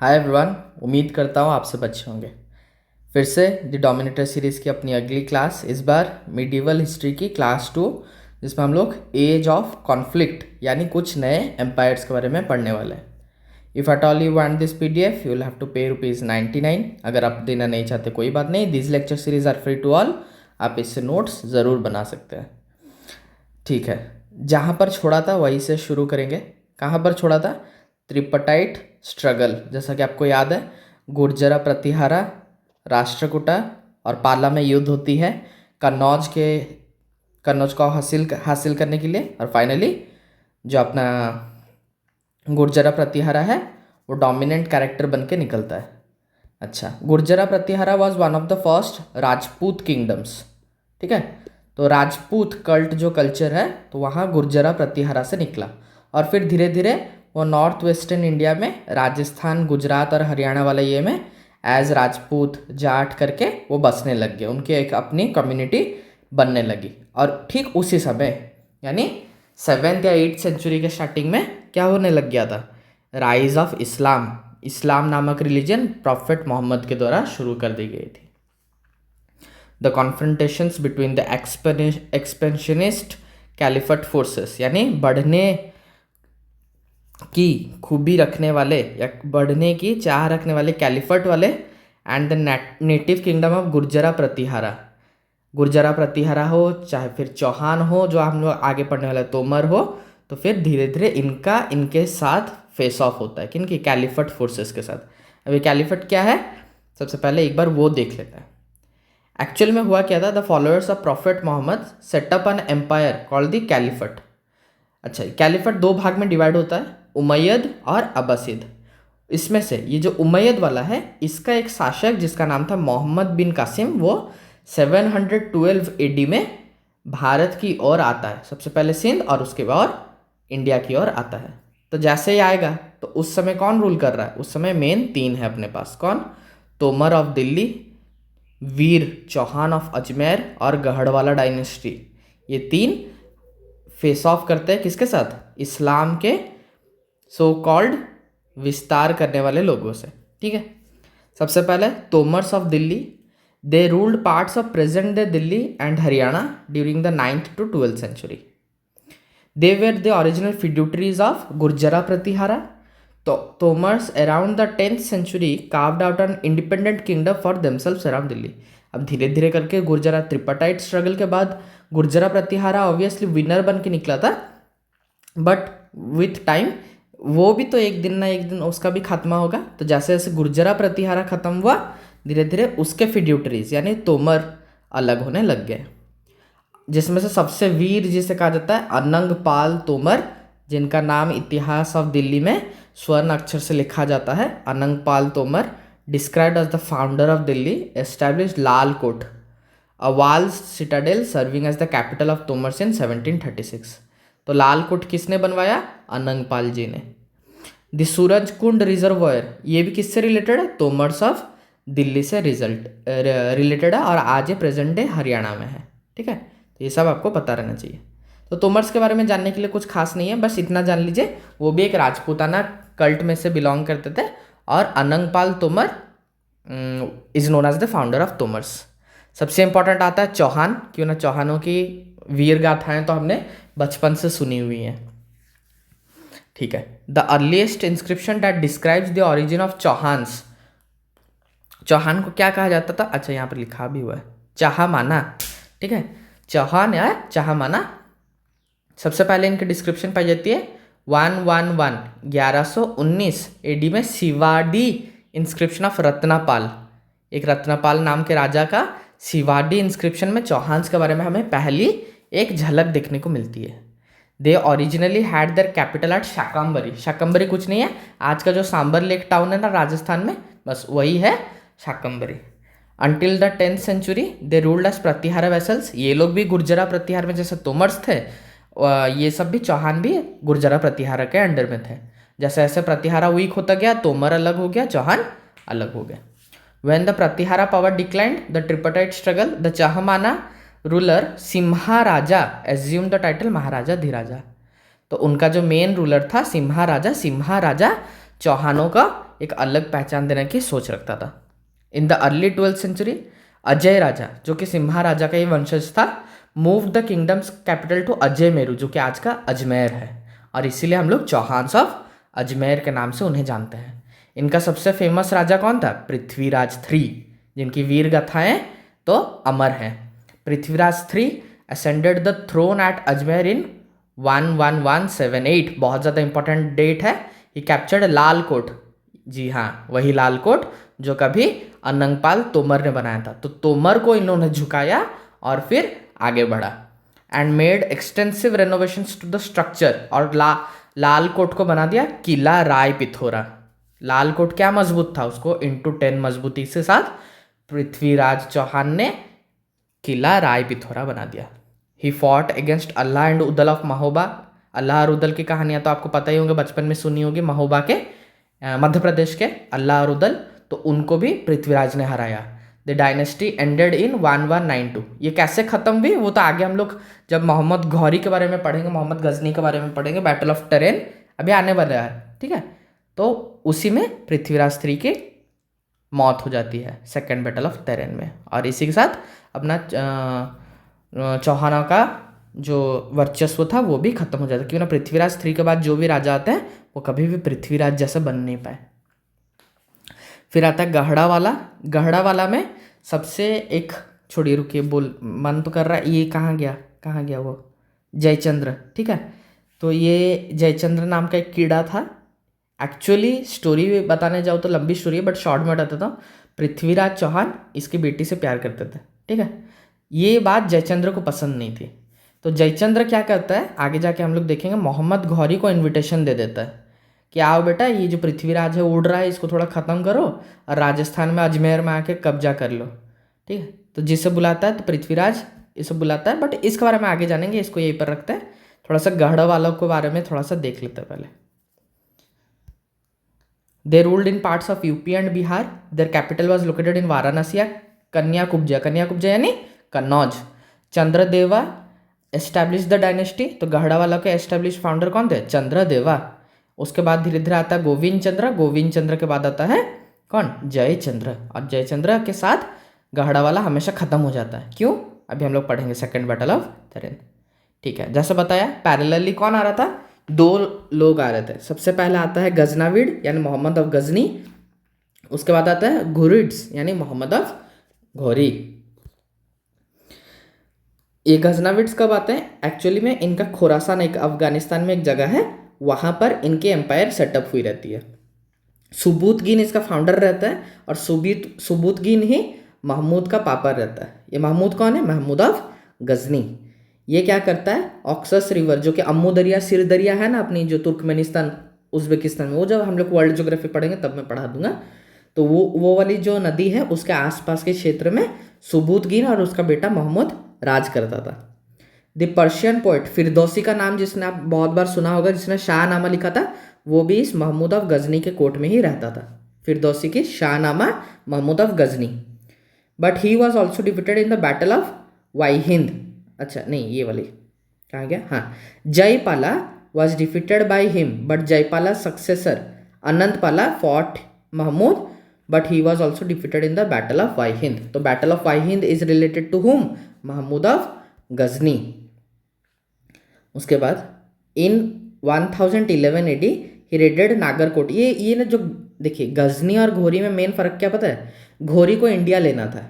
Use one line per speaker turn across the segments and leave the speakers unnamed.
Hi everyone, उम्मीद करता हूँ आप सब अच्छे होंगे। फिर से द डोमिनेटर सीरीज़ की अपनी अगली क्लास, इस बार मिडिवल हिस्ट्री की क्लास 2, जिसमें हम लोग एज ऑफ कॉन्फ्लिक्ट यानी कुछ नए एम्पायर्स के बारे में पढ़ने वाले हैं। If at all you want this PDF, you will have to pay ₹99। अगर आप देना नहीं चाहते कोई बात नहीं, this lecture series are free to all. आप इससे नोट्स ज़रूर बना सकते हैं। ठीक है, जहाँ पर छोड़ा था वहीं से शुरू करेंगे। कहाँ पर छोड़ा था? त्रिपटाइट स्ट्रगल। जैसा कि आपको याद है, गुर्जरा प्रतिहारा, राष्ट्रकूटा और पाला में युद्ध होती है कन्नौज को हासिल करने के लिए। और फाइनली जो अपना गुर्जरा प्रतिहारा है वो डोमिनेंट कैरेक्टर बन के निकलता है। अच्छा, गुर्जरा Pratihara was one of the first Rajput kingdoms. ठीक है, तो राजपूत कल्ट जो कल्चर है तो वहाँ गुर्जरा प्रतिहारा से निकला और फिर धीरे धीरे वो नॉर्थ वेस्टर्न इंडिया में राजस्थान, गुजरात और हरियाणा वाले ये में एज राजपूत जाट करके वो बसने लग गए। उनकी एक अपनी कम्युनिटी बनने लगी। और ठीक उसी समय यानी 7th या 8th सेंचुरी के स्टार्टिंग में क्या होने लग गया था? राइज ऑफ इस्लाम नामक रिलीजन प्रॉफेट मोहम्मद के द्वारा शुरू कर दी गई थी। The confrontations between the expansionist caliphate forces यानी बढ़ने की खूबी रखने वाले या बढ़ने की चाह रखने वाले कैलिफट वाले and the native kingdom of गुर्जरा प्रतिहारा हो, चाहे फिर चौहान हो जो हम लोग आगे पढ़ने वाले तोमर हो, तो फिर धीरे धीरे इनके साथ फेस ऑफ होता है। किनकी? कैलिफट फोर्सेस के साथ। अभी कैलिफट क्या है, सबसे पहले एक बार वो देख लेते हैं। एक्चुअल में हुआ क्या था? The followers of Prophet Mohammed set up an empire called the caliphate. अच्छा, कैलिफट दो भाग में डिवाइड होता है, उमैयद और अब्बासिद। इसमें से ये जो उमैयद वाला है, इसका एक शासक जिसका नाम था मोहम्मद बिन कासिम, वो 712 AD में भारत की ओर आता है। सबसे पहले सिंध और उसके बाद इंडिया की ओर आता है। तो जैसे ही आएगा तो उस समय कौन रूल कर रहा है? उस समय मेन 3 है अपने पास। कौन? तोमर ऑफ दिल्ली, वीर चौहान ऑफ अजमेर और गढ़वाला डायनेस्टी। ये 3 फेस ऑफ करते हैं किसके साथ? इस्लाम के सो कॉल्ड विस्तार करने वाले लोगों से। ठीक है, सबसे पहले Tomars of Delhi, they ruled parts of present day Delhi and Haryana during the 9th to 12th century. They were the original feudatories of Gurjara Pratihara. तो Tomars around the 10th century carved out an independent kingdom for themselves around Delhi. अब धीरे धीरे करके गुर्जरा त्रिपटाइट struggle के बाद गुर्जरा Pratihara obviously winner बन के निकला था, बट विथ टाइम वो भी तो एक दिन ना एक दिन उसका भी खात्मा होगा। तो जैसे जैसे गुर्जरा प्रतिहारा खत्म हुआ, धीरे धीरे उसके फिड्यूटरीज यानी तोमर अलग होने लग गए, जिसमें से सबसे वीर जिसे कहा जाता है अनंगपाल तोमर, जिनका नाम इतिहास ऑफ दिल्ली में स्वर्ण अक्षर से लिखा जाता है। Anangpal Tomar described as the founder of Delhi, established Lal Kot, a wall citadel serving as the capital of Tomars in 1736। तो लाल कोट किसने बनवाया? अनंगपाल जी ने। द सूरज कुंड रिजर्वायर, ये भी किससे रिलेटेड है? तोमर्स ऑफ दिल्ली से रिलेटेड है और आज ये प्रेजेंट डे हरियाणा में है। ठीक है, तो ये सब आपको पता रहना चाहिए। तो तोमर्स के बारे में जानने के लिए कुछ खास नहीं है, बस इतना जान लीजिए वो भी एक राजपूताना कल्ट में से बिलोंग करते थे और Anangpal Tomar is known as the founder of Tomars. सबसे इंपॉर्टेंट आता है चौहान। क्यों ना, चौहानों की वीर गाथाएं तो हमने बचपन से सुनी हुई हैं। ठीक है, the earliest inscription that describes the origin of Chauhans. Chauhan को क्या कहा जाता था? अच्छा, यहाँ पर लिखा भी हुआ है, चाहमाना। ठीक है, चौहान या चाहमाना। सबसे पहले इनकी डिस्क्रिप्शन पाई जाती है 1119 AD में शिवाडी इंस्क्रिप्शन ऑफ रत्नापाल। एक रत्नापाल नाम के राजा का शिवाडी इंस्क्रिप्शन में चौहान्स के बारे में हमें पहली एक झलक देखने को मिलती है। They originally had their capital at Shakambhari. Shakambhari कुछ नहीं है, आज का जो सांबर लेक टाउन है ना राजस्थान में, बस वही है Shakambhari. Until the 10th century they ruled as Pratihara vassals. ये लोग भी गुर्जरा प्रतिहार में, जैसे तोमर्स थे, ये सब भी चौहान भी गुर्जरा प्रतिहारा के अंडर में थे। जैसे जैसे प्रतिहारा वीक होता गया, तोमर अलग हो गया, चौहान अलग हो गया। When the Pratihara power declined, the tripartite struggle, the Chahmana ruler Simha Raja assumed the title महाराजा धीराजा। तो उनका जो मेन रूलर था सिम्हा राजा चौहानों का एक अलग पहचान देने की सोच रखता था। In the early 12th century Ajay Raja, जो कि सिम्हा राजा का ही वंशज था, move the kingdom's capital to Ajay Meru, जो कि आज का अजमेर है, और इसीलिए हम लोग चौहान्स ऑफ अजमेर के नाम से उन्हें जानते हैं। इनका सबसे फेमस राजा कौन था? पृथ्वीराज 3, जिनकी वीर गाथाएं तो अमर हैं। Prithviraj 3 ascended the throne at Ajmer in 11178, बहुत ज़्यादा इंपॉर्टेंट डेट है। ही कैप्चर्ड लाल कोट, जी हाँ वही लाल कोट जो कभी अनंगपाल तोमर ने बनाया था। तो तोमर को इन्होंने झुकाया और फिर आगे बढ़ा। And made extensive renovations to the structure, और लाल कोट को बना दिया किला राय पिथौरा। लाल कोट क्या मजबूत था, उसको इंटू 10 मजबूती के साथ पृथ्वीराज चौहान ने किला राय पिथौरा बना दिया। He fought against Alha and Udal of Mahoba. Alha और उदल की कहानियाँ तो आपको पता ही होंगे, बचपन में सुनी होगी। महोबा के मध्य प्रदेश के अल्लाह और उदल, तो उनको भी पृथ्वीराज ने हराया। The dynasty ended in 1192। ये कैसे खत्म हुई वो तो आगे हम लोग जब मोहम्मद घौरी के बारे में पढ़ेंगे, मोहम्मद गजनी के बारे में पढ़ेंगे, बैटल ऑफ टेरेन अभी आने वाला है, ठीक है। तो उसी में पृथ्वीराज 3 की मौत हो जाती है, सेकेंड बैटल ऑफ टेरेन में। और इसी के साथ अपना चौहानों का जो वर्चस्व था वो भी खत्म हो जाता है, क्योंकि ना पृथ्वीराज 3 के बाद जो भी राजा आते हैं वो कभी भी पृथ्वीराज जैसा बन नहीं पाए। फिर आता है गहड़ा वाला। गहड़ा वाला में सबसे एक, छोड़िए रुकिए, मन तो कर रहा है, ये कहाँ गया वो जयचंद्र, ठीक है। तो ये जयचंद्र नाम का एक कीड़ा था। एक्चुअली स्टोरी बताने जाओ तो लंबी स्टोरी है, बट शॉर्ट में बताता था। पृथ्वीराज चौहान इसकी बेटी से प्यार करते थे, ठीक है। ये बात जयचंद्र को पसंद नहीं थी, तो जयचंद्र क्या करता है, आगे जाके हम लोग देखेंगे, मोहम्मद घौरी को इन्विटेशन दे देता है कि आओ बेटा, ये जो पृथ्वीराज है उड़ रहा है, इसको थोड़ा ख़त्म करो और राजस्थान में अजमेर में आके कब्जा कर लो, ठीक है। तो जिसे बुलाता है तो पृथ्वीराज इसे बुलाता है, बट इसके बारे में आगे जानेंगे, इसको यहीं पर रखते हैं। थोड़ा सा गढ़ वालों के बारे में थोड़ा सा देख लेते हैं पहले। They ruled in parts of UP and Bihar. Their capital was located in Varanasi, Kanyakubja यानी Kannauj. Chandradeva establish the dynasty, तो गढ़ा वाला के एस्टैब्लिश फाउंडर कौन थे? चंद्रदेवा। उसके बाद धीरे धीरे आता है गोविंद चंद्र के बाद आता है कौन? जयचंद्र। और जयचंद्र के साथ गढ़ा वाला हमेशा खत्म हो जाता है। क्यों? अभी हम लोग पढ़ेंगे सेकेंड बैटल ऑफ टेरेन, ठीक है। जैसे बताया पैरेलली कौन आ रहा था? 2 लोग आ रहे थे। सबसे पहले आता है गजनाविड यानी मोहम्मद ऑफ गजनी, उसके बाद आता है घुरिड्स यानी मोहम्मद ऑफ घौरी। ये गजनाविड्स कब आते हैं? एक्चुअली में इनका खुरासान एक अफगानिस्तान में एक जगह है, वहाँ पर इनके एम्पायर सेटअप हुई रहती है। सुबूतगीन इसका फाउंडर रहता है, और सुबूतगीन ही महमूद का पापा रहता है। ये महमूद कौन है? महमूद ऑफ गजनी। ये क्या करता है? ऑक्सस रिवर, जो कि अम्मू दरिया, सिर दरिया है ना अपनी, जो तुर्कमेनिस्तान उज्बेकिस्तान में, वो जब हम लोग वर्ल्ड ज्योग्राफी पढ़ेंगे तब मैं पढ़ा दूंगा। तो वो वाली जो नदी है उसके आसपास के क्षेत्र में सुबूतगीन और उसका बेटा मोहम्मद राज करता था। द पर्शियन पोइट फिरदौसी का नाम जिसने आप बहुत बार सुना होगा, जिसने शाहनामा लिखा था, वो भी इस महमूद ऑफ गजनी के कोर्ट में ही रहता था। फिरदौसी की Shahnama Mahmud of Ghazni. But he was also defeated in the battle of Waihind. अच्छा नहीं, ये वाली कहाँ गया? हाँ, Jayapala was defeated by him, but Jayapala successor Anantapala fought Mahmud, but he was also defeated in the battle of Waihind. तो battle of Waihind is related to whom? Mahmud of Ghazni. उसके बाद in 1011 AD he raided Nagarkot. ये ना जो देखिए, गजनी और घोरी में मेन फर्क क्या पता है? घोरी को इंडिया लेना था,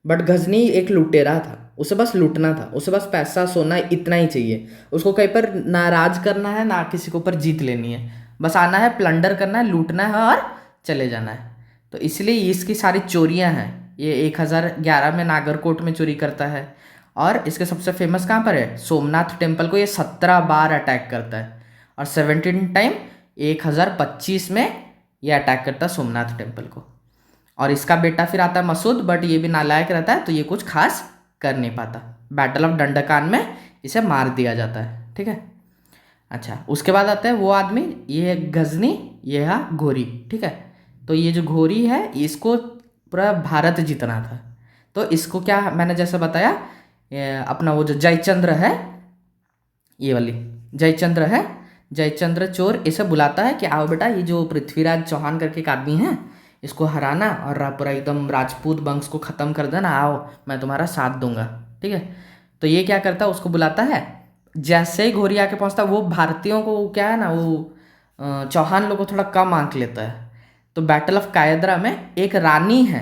बट गजनी एक लुटेरा था, उसे बस लूटना था, उसे बस पैसा सोना इतना ही चाहिए। उसको कहीं पर ना राज करना है ना किसी के ऊपर जीत लेनी है, बस आना है, प्लंडर करना है, लूटना है और चले जाना है। तो इसलिए इसकी सारी चोरियां हैं। ये 1011 में नागरकोट में चोरी करता है, और इसके सबसे फेमस कहाँ पर है? सोमनाथ टेम्पल को ये 17 बार अटैक करता है, और 17 टाइम 1025 में ये अटैक करता है सोमनाथ टेम्पल को। और इसका बेटा फिर आता है मसूद, बट ये भी नालायक रहता है, तो ये कुछ खास कर नहीं पाता। बैटल ऑफ डंडकान में इसे मार दिया जाता है, ठीक है। अच्छा, उसके बाद आता है वो आदमी, ये है गजनी, ये है घोरी, ठीक है। तो ये जो घोरी है इसको पूरा भारत जीतना था, तो इसको क्या, मैंने जैसे बताया, अपना वो जो जयचंद्र है, ये वाली जयचंद्र है, जयचंद्र चोर इसे बुलाता है कि आओ बेटा, ये जो पृथ्वीराज चौहान करके एक आदमी है, इसको हराना और पूरा एकदम राजपूत वंश को ख़त्म कर देना, आओ मैं तुम्हारा साथ दूंगा। ठीक है, तो ये क्या करता है, उसको बुलाता है। जैसे ही घोरी आके पहुंचता, वो भारतीयों को क्या है ना, वो चौहान लोग को थोड़ा कम आंक लेता है। तो बैटल ऑफ कायद्रा में एक रानी है,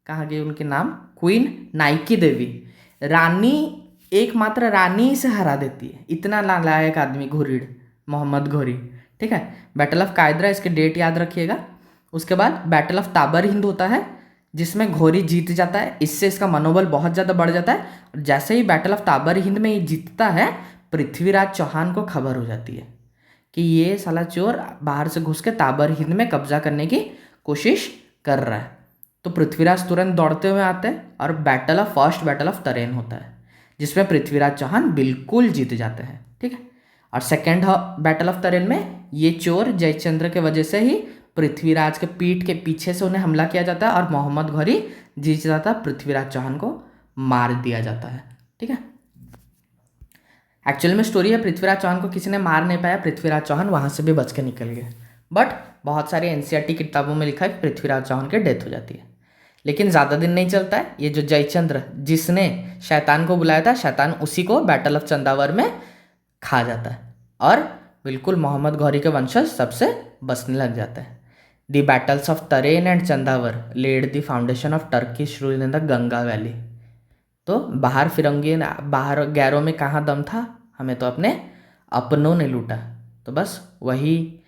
कहाँ गई उनके नाम, क्वीन नाइकी देवी, रानी एकमात्र रानी से हरा देती है। इतना नालायक आदमी घुरीड, मोहम्मद घोरी। ठीक है, बैटल ऑफ कायद्रा, इसके डेट याद रखिएगा। उसके बाद बैटल ऑफ ताबर हिंद होता है, जिसमें घोरी जीत जाता है। इससे इसका मनोबल बहुत ज़्यादा बढ़ जाता है। और जैसे ही बैटल ऑफ ताबर हिंद में ये जीतता है, पृथ्वीराज चौहान को खबर हो जाती है कि ये साला चोर बाहर से घुस के ताबर हिंद में कब्जा करने की कोशिश कर रहा है। तो पृथ्वीराज तुरंत दौड़ते हुए आते हैं और फर्स्ट बैटल ऑफ तरेन होता है, जिसमें पृथ्वीराज चौहान बिल्कुल जीत जाते हैं। ठीक है, और सेकेंड बैटल ऑफ तरेन में ये चोर जयचंद्र के वजह से ही पृथ्वीराज के पीठ के पीछे से उन्हें हमला किया जाता है और मोहम्मद घोरी जीत जाता है, पृथ्वीराज चौहान को मार दिया जाता है। ठीक है, एक्चुअल में स्टोरी है पृथ्वीराज चौहान को किसी ने मार नहीं पाया, पृथ्वीराज चौहान वहाँ से भी बच के निकल गए। बट बहुत सारी एनसीईआरटी किताबों में लिखा है कि पृथ्वीराज चौहान की डेथ हो जाती है। लेकिन ज़्यादा दिन नहीं चलता है, ये जो जयचंद्र जिसने शैतान को बुलाया था, शैतान उसी को बैटल ऑफ चंदावर में खा जाता है और बिल्कुल मोहम्मद घोरी के वंशज सबसे बसने लग जाते हैं। The battles of Tarain and Chandawar led the foundation of Turkish rule in the Ganga valley. तो बाहर फिरंगी, बाहर गैरों में कहाँ दम था, हमें तो अपने अपनों ने लूटा। तो बस वही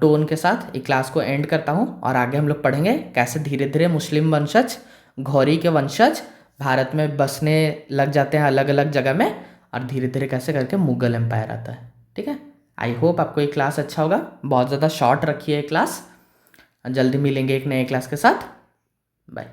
टोन के साथ एक क्लास को एंड करता हूँ और आगे हम लोग पढ़ेंगे कैसे धीरे धीरे मुस्लिम वंशज, घोरी के वंशज भारत में बसने लग जाते हैं अलग अलग जगह में, और धीरे धीरे कैसे करके मुगल एम्पायर आता है। ठीक है, आई होप आपको ये क्लास अच्छा होगा। बहुत ज़्यादा शॉर्ट रखिए क्लास। जल्दी मिलेंगे एक नए क्लास के साथ। बाय।